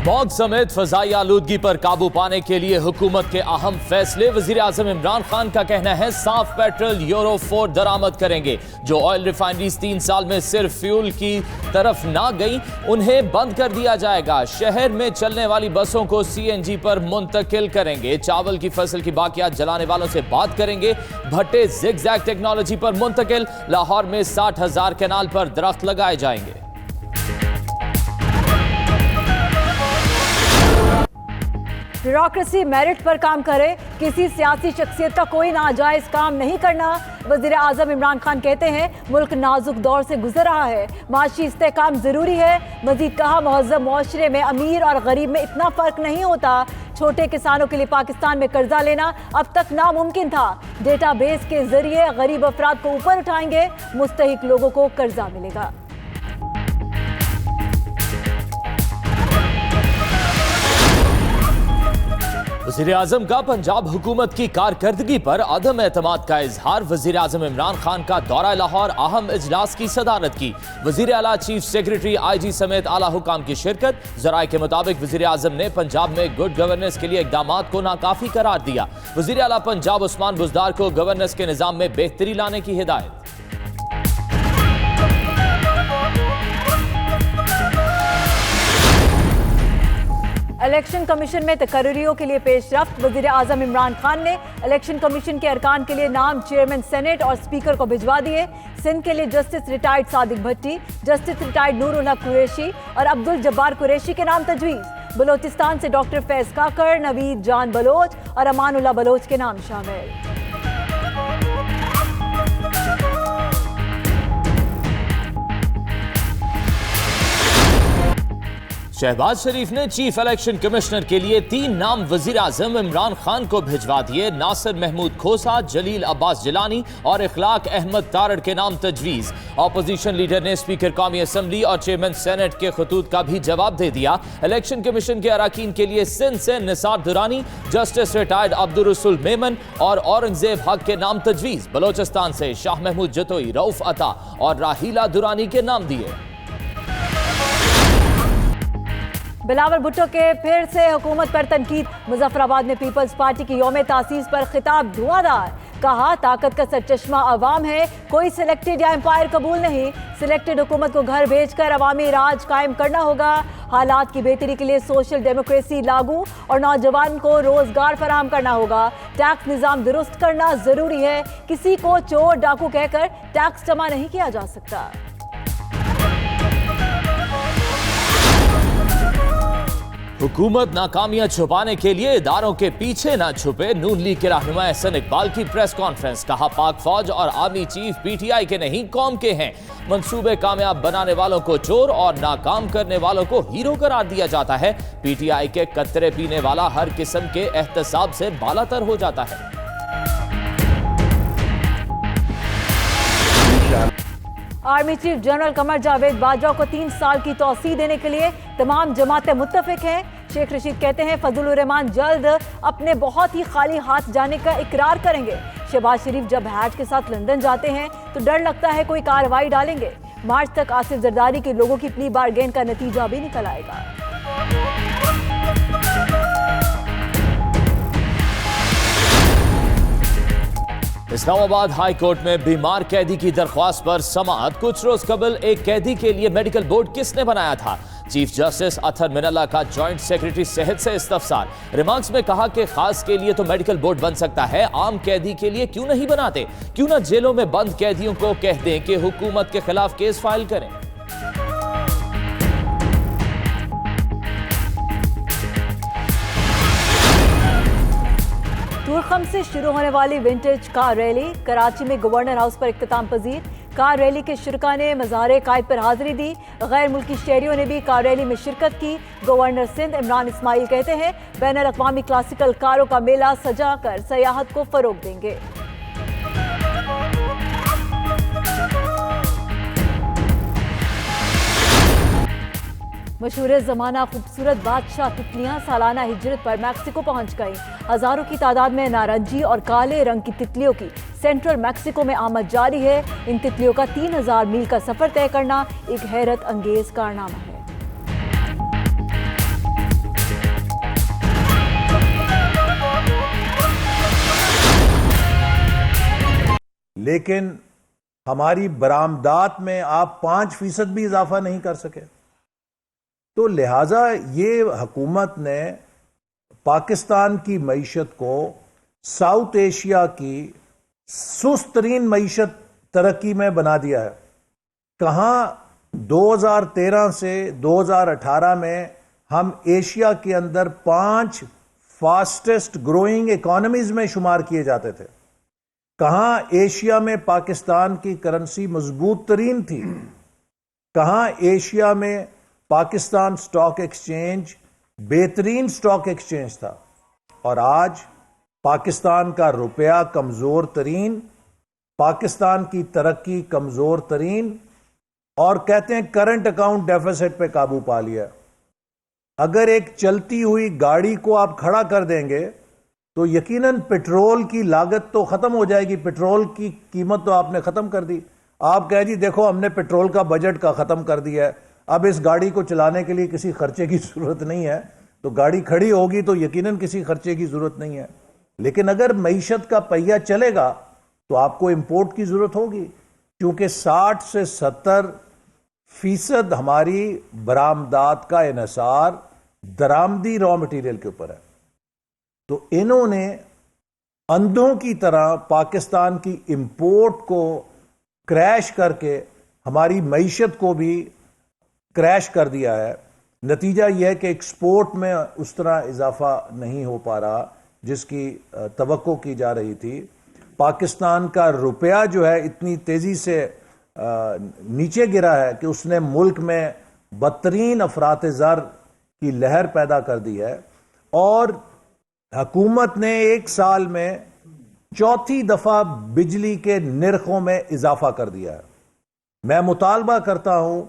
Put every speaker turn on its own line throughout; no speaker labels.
Smog समेत फजाई आलूदगी पर काबू पाने के लिए हुकूमत के अहम फैसले। वजीर आजम इमरान खान का कहना है साफ पेट्रोल यूरो 4 दरामद करेंगे। जो ऑयल रिफाइनरीज 3 साल में सिर्फ फ्यूल की तरफ ना गई उन्हें बंद कर दिया जाएगा। शहर में चलने वाली बसों को CNG पर मुंतकिल करेंगे। चावल की फसल की बाकियात जलाने वालों से बात करेंगे। भट्टे जिगजैग टेक्नोलॉजी पर मुंतकिल। लाहौर में 60,000 कैनाल पर दरख्त लगाए जाएंगे।
ब्यूरोक्रेसी मेरिट पर काम करे, किसी सियासी शख्सियत का कोई नाजायज काम नहीं करना। वजीर आजम इमरान खान कहते हैं मुल्क नाजुक दौर से गुजर रहा है, माशी इस्तेहकाम जरूरी है। मजीद कहा महज़ब मुआशरे में अमीर और गरीब में इतना फर्क नहीं होता। छोटे किसानों के लिए पाकिस्तान में कर्जा लेना अब तक नामुमकिन था। डेटाबेस के जरिए गरीब अफराद को ऊपर उठाएंगे, मुस्तहिक लोगों को कर्जा मिलेगा।
वज़ीर आज़म का पंजाब हुकूमत की कारकर्दगी पर अदम एतमाद का इजहार। वज़ीर आज़म इमरान खान का दौरा लाहौर अहम इजलास की सदारत की। वज़ीर आला, चीफ सेक्रेटरी, IG समेत आला हुकाम की शिरकत। ज़राए के मुताबिक वज़ीर आज़म ने पंजाब में गुड गवर्नेंस के लिए इक़दामात को नाकाफी करार दिया। वज़ीर आला पंजाब उस्मान बुज़दार को गवर्नेंस के निज़ाम में बेहतरी लाने की हिदायत।
इलेक्शन कमीशन में तकर्रियों के लिए पेशरफ्त। वज़ीर आज़म इमरान खान ने इलेक्शन कमीशन के अरकान के लिए नाम चेयरमैन सेनेट और स्पीकर को भिजवा दिए। सिंध के लिए जस्टिस रिटायर्ड सादिक भट्टी, जस्टिस रिटायर्ड नूरुल्लाह कुरैशी और अब्दुल जब्बार कुरैशी के नाम तजवीज़। बलोचिस्तान से डॉक्टर फैज काकर, नवीद जान बलोच और अमानुल्लाह बलोच के नाम शामिल।
शहबाज शरीफ ने चीफ इलेक्शन कमिश्नर के लिए 3 नाम वजीर आजम इमरान खान को भिजवा दिए। नासिर महमूद खोसा, जलील अब्बास जिलानी और इखलाक अहमद तारड़ के नाम तजवीज़। ऑपोजिशन लीडर ने स्पीकर कौमी असम्बली और चेयरमैन सेनेट के खतूत का भी जवाब दे दिया। इलेक्शन कमीशन के अराकीन के लिए सिंध से निसार दुरानी, जस्टिस रिटायर्ड अब्दुल रसूल मेमन और औरंगजेब हक के नाम तजवीज़। बलोचिस्तान से शाह महमूद जतोई, रऊफ अता और राहीला दुरानी के नाम दिए।
बिलावल भुट्टो के फिर से हुकूमत पर तनकीद। मुजफ्फराबाद में पीपल्स पार्टी की यौम तासीस पर खिताब धुआंधार। कहा ताकत का सरचश्मा अवाम है, कोई सिलेक्टेड या एम्पायर कबूल नहीं। सिलेक्टेड हुकूमत को घर भेजकर अवामी राज कायम करना होगा। हालात की बेहतरी के लिए सोशल डेमोक्रेसी लागू और नौजवान को रोजगार फराहम करना होगा। टैक्स निज़ाम दुरुस्त करना जरूरी है। किसी को चोर डाकू कहकर टैक्स जमा नहीं किया जा सकता।
हुकूमत नाकामियां छुपाने के लिए इदारों के पीछे ना छुपे। नून लीग के रहनुमा एहसन इकबाल की प्रेस कॉन्फ्रेंस। कहा पाक फौज और आर्मी चीफ PTI के नहीं कौम के हैं। मंसूबे कामयाब बनाने वालों को चोर और नाकाम करने वालों को हीरो करार दिया जाता है। PTI के कतरे पीने वाला हर किस्म के एहतसाब से बालातर हो जाता है।
Army chief general Qamar Javed Bajwa को 3 साल की तौसीह देने के लिए तमाम जमातें मुत्तफिक हैं। शेख रशीद कहते हैं फजलुर रहमान जल्द अपने बहुत ही खाली हाथ जाने का इकरार करेंगे। शहबाज शरीफ जब हैज के साथ लंदन जाते हैं तो डर लगता है कोई कार्रवाई डालेंगे। मार्च तक आसिफ जरदारी के लोगों की प्ली बारगेन का नतीजा भी निकल आएगा।
इस्लामाबाद हाई कोर्ट में बीमार कैदी की दरख्वास्त पर समाअत। कुछ रोज कबल एक कैदी के लिए मेडिकल बोर्ड किसने बनाया था? चीफ जस्टिस अतहर मिनल्ला का जॉइंट सेक्रेटरी सेहत से इस्तफसार। रिमार्क्स में कहा कि खास के लिए तो मेडिकल बोर्ड बन सकता है, आम कैदी के लिए क्यों नहीं बनाते? क्यों ना जेलों में बंद कैदियों को कह दें कि हुकूमत के खिलाफ केस फाइल करें।
तुरखम से शुरू होने वाली विंटेज कार रैली कराची में गवर्नर हाउस पर इख्तिताम पजीर। कार रैली के शुरका ने मज़ार कायद पर हाजिरी दी। गैर मुल्की शहरियों ने भी कार रैली में शिरकत की। गवर्नर सिंध इमरान इस्माइल कहते हैं बैनुल अक़वामी क्लासिकल कारों का मेला सजा कर सयाहत को फरोग देंगे। मशहूर ज़माना खूबसूरत बादशाह तितलियां सालाना हिजरत पर मैक्सिको पहुंच गई। हजारों की तादाद में नारंगी और काले रंग की तितलियों की सेंट्रल मैक्सिको में आमद जारी है। इन तितलियों का 3000 मील का सफर तय करना एक हैरत अंगेज कारनामा है।
लेकिन हमारी बरामदात में आप 5% भी इजाफा नहीं कर सके। तो लिहाजा ये हुकूमत ने पाकिस्तान की मईशत को साउथ एशिया की सुस्त तरीन मईशत तरक्की में बना दिया है। कहाँ 2013 से 2018 में हम एशिया के अंदर 5 फास्टेस्ट ग्रोइंग इकोनॉमीज में शुमार किए जाते थे। कहाँ एशिया में पाकिस्तान की करेंसी मजबूत तरीन थी। कहाँ एशिया में पाकिस्तान स्टॉक एक्सचेंज बेहतरीन स्टॉक एक्सचेंज था। और आज पाकिस्तान का रुपया कमजोर तरीन, पाकिस्तान की तरक्की कमजोर तरीन, और कहते हैं करंट अकाउंट डेफिसिट पे काबू पा लिया। अगर एक चलती हुई गाड़ी को आप खड़ा कर देंगे तो यकीनन पेट्रोल की लागत तो खत्म हो जाएगी, पेट्रोल की कीमत तो आपने खत्म कर दी। आप कह जी देखो हमने पेट्रोल का बजट का खत्म कर दिया है, अब इस गाड़ी को चलाने के लिए किसी खर्चे की जरूरत नहीं है, तो गाड़ी खड़ी होगी तो यकीनन किसी खर्चे की जरूरत नहीं है। लेकिन अगर मईशत का पहिया चलेगा तो आपको इंपोर्ट की जरूरत होगी, क्योंकि 60 से 70% हमारी बरामदात का इन्हिसार दरामदी रॉ मटेरियल के ऊपर है। तो इन्होंने अंधों की तरह पाकिस्तान की इंपोर्ट को क्रैश करके हमारी मईशत को भी क्रैश कर दिया है। नतीजा यह है कि एक्सपोर्ट में उस तरह इजाफा नहीं हो पा रहा जिसकी तवक्को की जा रही थी। पाकिस्तान का रुपया जो है इतनी तेजी से नीचे गिरा है कि उसने मुल्क में बदतरीन अफरात-ए-ज़र की लहर पैदा कर दी है। और हुकूमत ने एक साल में चौथी दफा बिजली के निर्खों में इजाफा कर दिया है। मैं मुतालबा करता हूं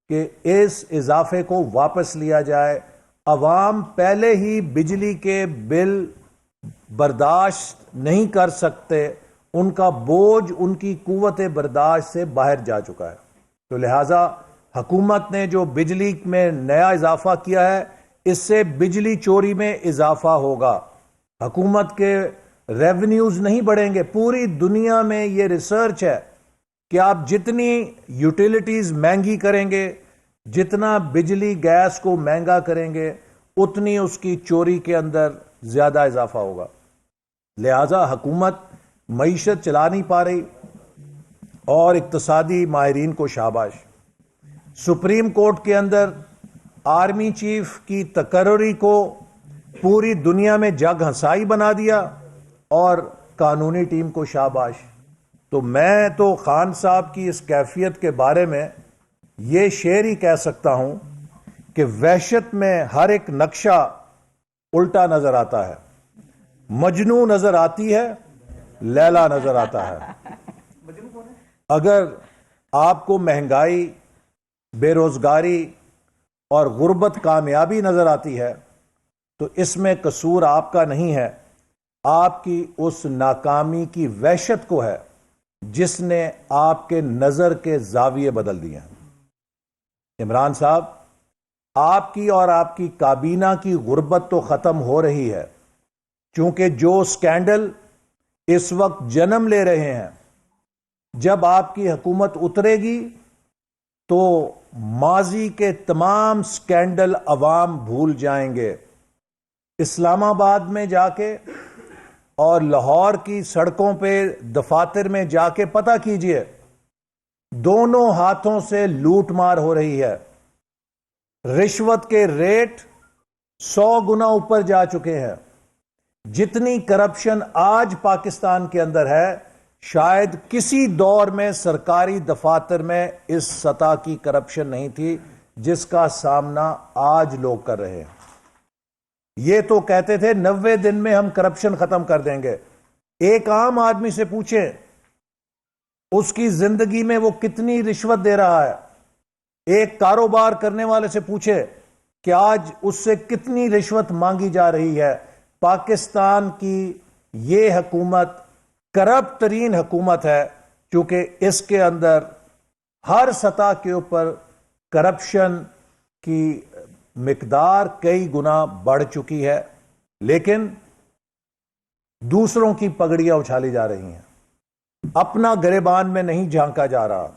कि इस इजाफे को वापस लिया जाए। अवाम पहले ही बिजली के बिल बर्दाश्त नहीं कर सकते, उनका बोझ उनकी कुव्वत बर्दाश्त से बाहर जा चुका है। तो लिहाजा हुकूमत ने जो बिजली में नया इजाफा किया है, इससे बिजली चोरी में इजाफा होगा, हुकूमत के रेवेन्यूज नहीं बढ़ेंगे। पूरी दुनिया में यह रिसर्च है कि आप जितनी यूटिलिटीज महंगी करेंगे, जितना बिजली गैस को महंगा करेंगे, उतनी उसकी चोरी के अंदर ज्यादा इजाफा होगा। लिहाजा हुकूमत मईशत चला नहीं पा रही और इक्तसादी माहिरीन को शाबाश। सुप्रीम कोर्ट के अंदर आर्मी चीफ की तकर्री को पूरी दुनिया में जग हंसाई बना दिया और कानूनी टीम को शाबाश। तो मैं तो खान साहब की इस कैफियत के बारे में ये शेर ही कह सकता हूं कि वहशत में हर एक नक्शा उल्टा नजर आता है, मजनू नजर आती है, लैला नजर आता है। अगर आपको महंगाई, बेरोजगारी और गुर्बत कामयाबी नजर आती है तो इसमें कसूर आपका नहीं है, आपकी उस नाकामी की वहशत को है जिसने आपके नजर के जाविये बदल दिए हैं। इमरान साहब, आपकी और आपकी काबीना की गुर्बत तो खत्म हो रही है, क्योंकि जो स्कैंडल इस वक्त जन्म ले रहे हैं, जब आपकी हुकूमत उतरेगी तो माजी के तमाम स्कैंडल अवाम भूल जाएंगे। इस्लामाबाद में जाके और लाहौर की सड़कों पे दफातर में जाके पता कीजिए, दोनों हाथों से लूट मार हो रही है। रिश्वत के रेट 100 गुना ऊपर जा चुके हैं। जितनी करप्शन आज पाकिस्तान के अंदर है, शायद किसी दौर में सरकारी दफातर में इस सतह की करप्शन नहीं थी जिसका सामना आज लोग कर रहे हैं। ये तो कहते थे 90 दिन में हम करप्शन खत्म कर देंगे। एक आम आदमी से पूछें उसकी जिंदगी में वो कितनी रिश्वत दे रहा है। एक कारोबार करने वाले से पूछे कि आज उससे कितनी रिश्वत मांगी जा रही है। पाकिस्तान की ये हुकूमत करप्ट तरीन हुकूमत है, क्योंकि इसके अंदर हर सतह के ऊपर करप्शन की मिकदार कई गुना बढ़ चुकी है, लेकिन दूसरों की पगड़ियां उछाली जा रही हैं। अपना गिरेबान में नहीं झांका जा रहा।